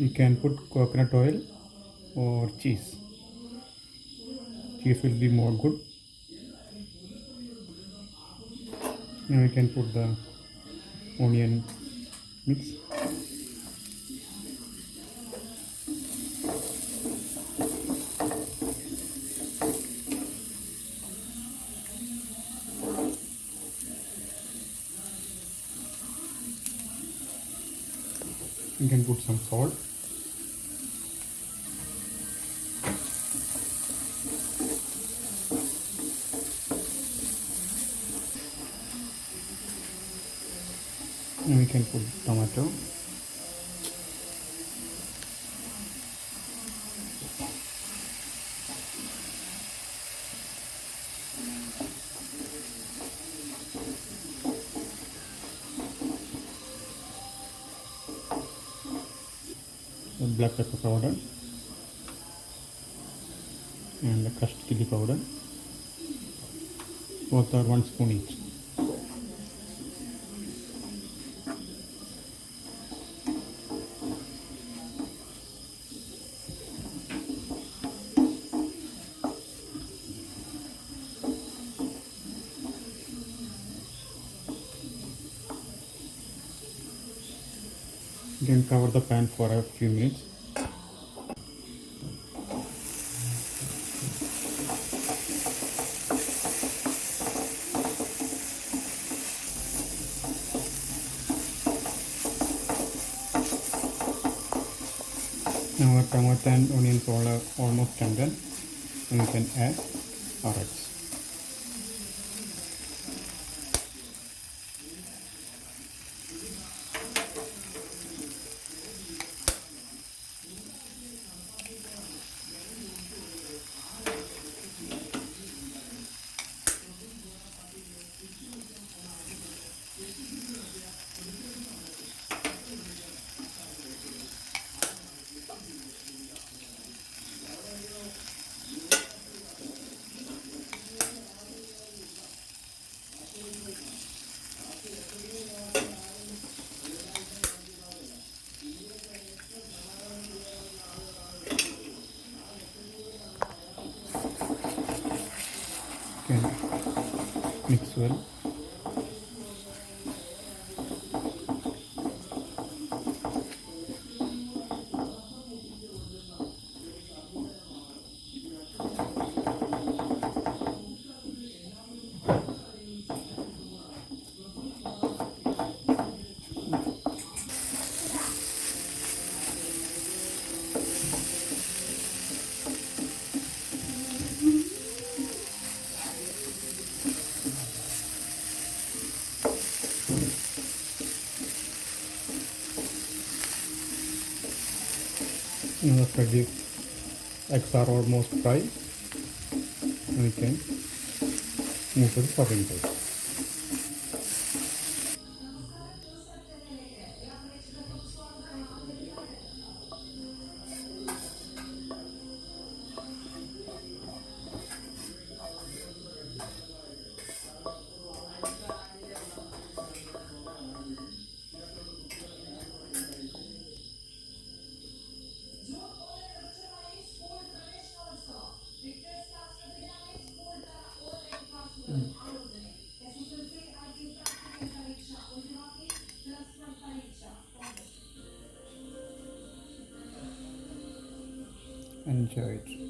You can put coconut oil or cheese. Cheese will be more good. Now we can put the onion mix. You can put some salt. And we can put tomato. Black pepper powder and the crushed chili powder. Both are 1 spoon each. You can cover the pan for a few minutes. Now our tomato and onions all are almost done, and we can add our eggs. You can mix well. Now after the eggs are almost fried, we can move to the serving plate. Enjoy it.